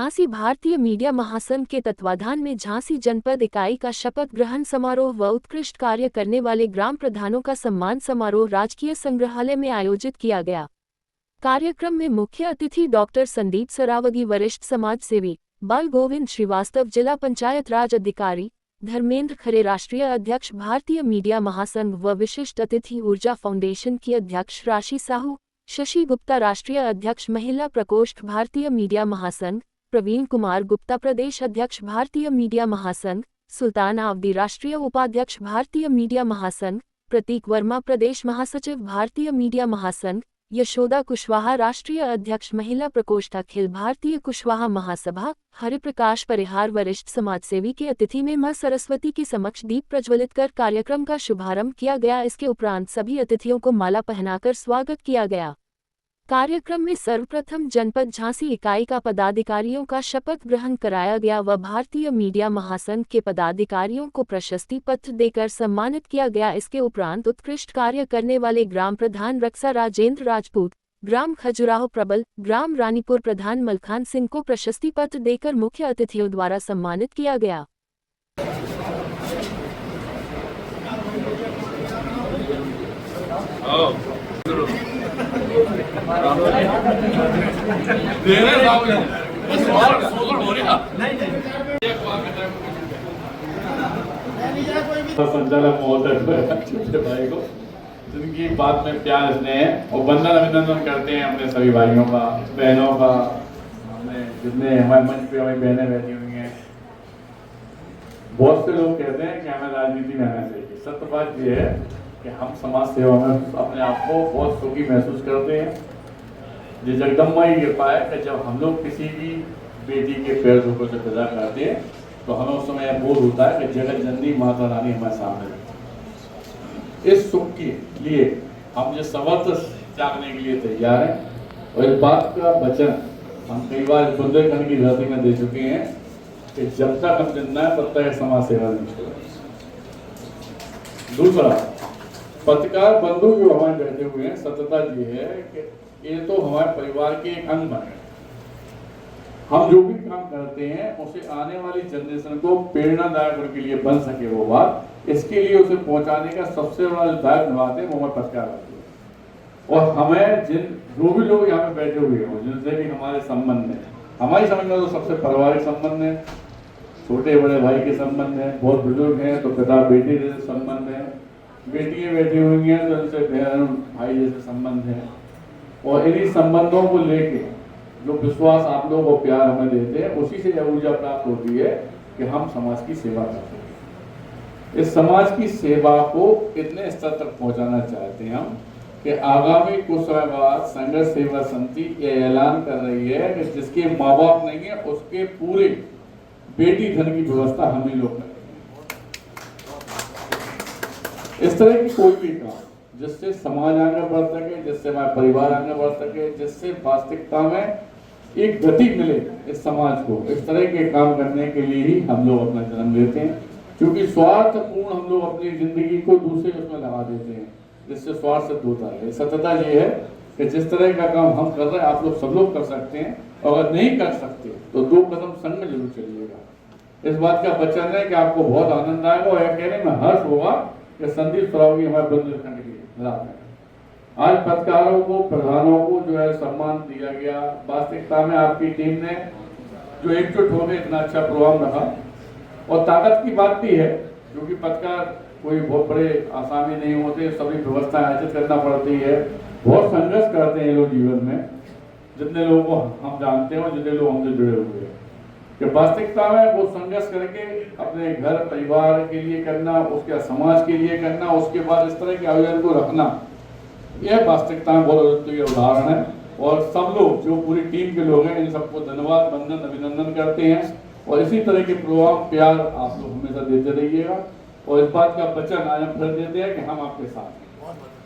झांसी भारतीय मीडिया महासंघ के तत्वाधान में झांसी जनपद इकाई का शपथ ग्रहण समारोह व उत्कृष्ट कार्य करने वाले ग्राम प्रधानों का सम्मान समारोह राजकीय संग्रहालय में आयोजित किया गया। कार्यक्रम में मुख्य अतिथि डॉक्टर संदीप सरावगी, वरिष्ठ समाज सेवी बाल गोविंद श्रीवास्तव, जिला पंचायत राज अधिकारी धर्मेंद्र खरे, राष्ट्रीय अध्यक्ष भारतीय मीडिया महासंघ व विशिष्ट अतिथि ऊर्जा फाउंडेशन की अध्यक्ष राशि साहू, शशि गुप्ता, राष्ट्रीय अध्यक्ष महिला प्रकोष्ठ भारतीय मीडिया महासंघ प्रवीण कुमार गुप्ता, प्रदेश अध्यक्ष भारतीय मीडिया महासंघ सुल्तान आवदी, राष्ट्रीय उपाध्यक्ष भारतीय मीडिया महासंघ प्रतीक वर्मा, प्रदेश महासचिव भारतीय मीडिया महासंघ यशोदा कुशवाहा, राष्ट्रीय अध्यक्ष महिला प्रकोष्ठ अखिल भारतीय कुशवाहा महासभा हरिप्रकाश परिहार, वरिष्ठ समाजसेवी के अतिथि में मां सरस्वती के समक्ष दीप प्रज्वलित कर कार्यक्रम का शुभारंभ किया गया। इसके उपरांत सभी अतिथियों को माला पहनाकर स्वागत किया गया। कार्यक्रम में सर्वप्रथम जनपद झांसी इकाई का पदाधिकारियों का शपथ ग्रहण कराया गया व भारतीय मीडिया महासंघ के पदाधिकारियों को प्रशस्ति पत्र देकर सम्मानित किया गया। इसके उपरांत उत्कृष्ट कार्य करने वाले ग्राम प्रधान रक्षा राजेंद्र राजपूत, ग्राम खजुराहो प्रबल, ग्राम रानीपुर प्रधान मलखान सिंह को प्रशस्ति पत्र देकर मुख्य अतिथियों द्वारा सम्मानित किया गया। संचालक महोदय भाई को जिनकी बात में प्यार स्नेह और वंदन अभिनंदन करते हैं अपने सभी भाइयों का, बहनों का, हमें जितने हमारे मंच पे हमारी बहनें बैठी हुई हैं। बहुत से लोग कहते हैं कि हमें राजनीति में आना चाहिए। सत्य बात यह है कि हम समाज सेवा में अपने आप को बहुत सुखी महसूस करते हैं। ये जगदम्बा की कृपा है कि जब हम लोग किसी भी बेटी के पैर धोकर से पैदा करते हैं तो हमें उस समय बोध होता है कि जगत जननी माता रानी हमारे सामने है। इस सुख के लिए हम जो सर्वत्र त्यागने के लिए तैयार हैं और इस बात का वचन हम कई बार बुंदेलखंड की धरती में दे चुके हैं कि जब तक हम जिंदा है तब तक समाज सेवा नहीं छोड़ेंगे। दूसरा, पत्रकार बंधु जो हमारे बैठे हुए हैं, सत्यता ये है कि ये तो हमारे परिवार के एक अंग बने। हम जो भी काम करते हैं उसे आने वाली जनरेशन को प्रेरणादायक उनके लिए बन सके वो बात, इसके लिए उसे पहुंचाने का सबसे बड़ा दायित्व निभाते हैं वो हमारे पत्रकार होते हैं। और हमें जो भी लोग यहाँ पे बैठे हुए हो, जिनसे भी हमारे संबंध है, हमारी समझ में तो सबसे पारिवारिक संबंध है, छोटे बड़े भाई के संबंध है, बहुत बुजुर्ग हैं तो पिता बेटे जैसे संबंध है, बेटियां बैठी हुई हैं तो उनसे बहन भाई जैसे संबंध है। और इन्हीं संबंधों को लेके जो विश्वास आप लोग और प्यार हमें देते हैं, उसी से यह ऊर्जा प्राप्त होती है कि हम समाज की सेवा करते हैं। इस समाज की सेवा को इतने स्तर तक पहुंचाना चाहते हैं हम कि आगामी कुछ समय बाद संघर्ष सेवा समिति यह ऐलान कर रही है कि जिसके माँ बाप नहीं है उसके पूरे बेटी धन की व्यवस्था हम ही लोग करेंगे। इस तरह की कोई भी काम जिससे समाज आगे बढ़ सके, जिससे हमारा परिवार आगे बढ़ सके, जिससे वास्तविकता में एक गति मिले इस समाज को, इस तरह के काम करने के लिए ही हम लोग अपना जन्म लेते हैं। क्योंकि स्वार्थपूर्ण हम लोग अपनी जिंदगी को दूसरे उसमें लगा देते हैं, जिससे स्वार्थ सिद्ध होता है। सत्यता ये है कि जिस तरह का काम हम कर रहे हैं आप लोग सब लोग कर सकते हैं, और अगर नहीं कर सकते तो 2 कदम संग में जरूर चलिएगा। इस बात का वचन है कि आपको बहुत आनंद आएगा और यह कहने में हर्ष होगा कि संदीप सरावगी हमारे बुंदेलखंड की रात है। आज पत्रकारों को, प्रधानों को जो है सम्मान दिया गया। वास्तविकता में आपकी टीम ने जो एकजुट होकर इतना अच्छा प्रोग्राम रखा, और ताकत की बात भी है क्योंकि पत्रकार कोई बहुत बड़े आसामी नहीं होते, सभी व्यवस्था आयोजित करना पड़ती है, बहुत संघर्ष करते हैं लोग जीवन में। जितने लोगों को हम जानते हैं और जितने लोग हमसे जुड़े हुए हैं कि वास्तविकता में वो संघर्ष करके अपने घर परिवार के लिए करना, उसके समाज के लिए करना, उसके बाद इस तरह के आयोजन को रखना, यह वास्तविकता में बहुत अद्वितीय उदाहरण है। और सब लोग जो पूरी टीम के लोग हैं इन सबको धन्यवाद, वंदन, अभिनंदन करते हैं। और इसी तरह के प्रोग्राम प्यार आप लोग हमेशा देते रहिएगा। और इस बात का वचन आज हम फिर देते हैं कि हम आपके साथ हैं।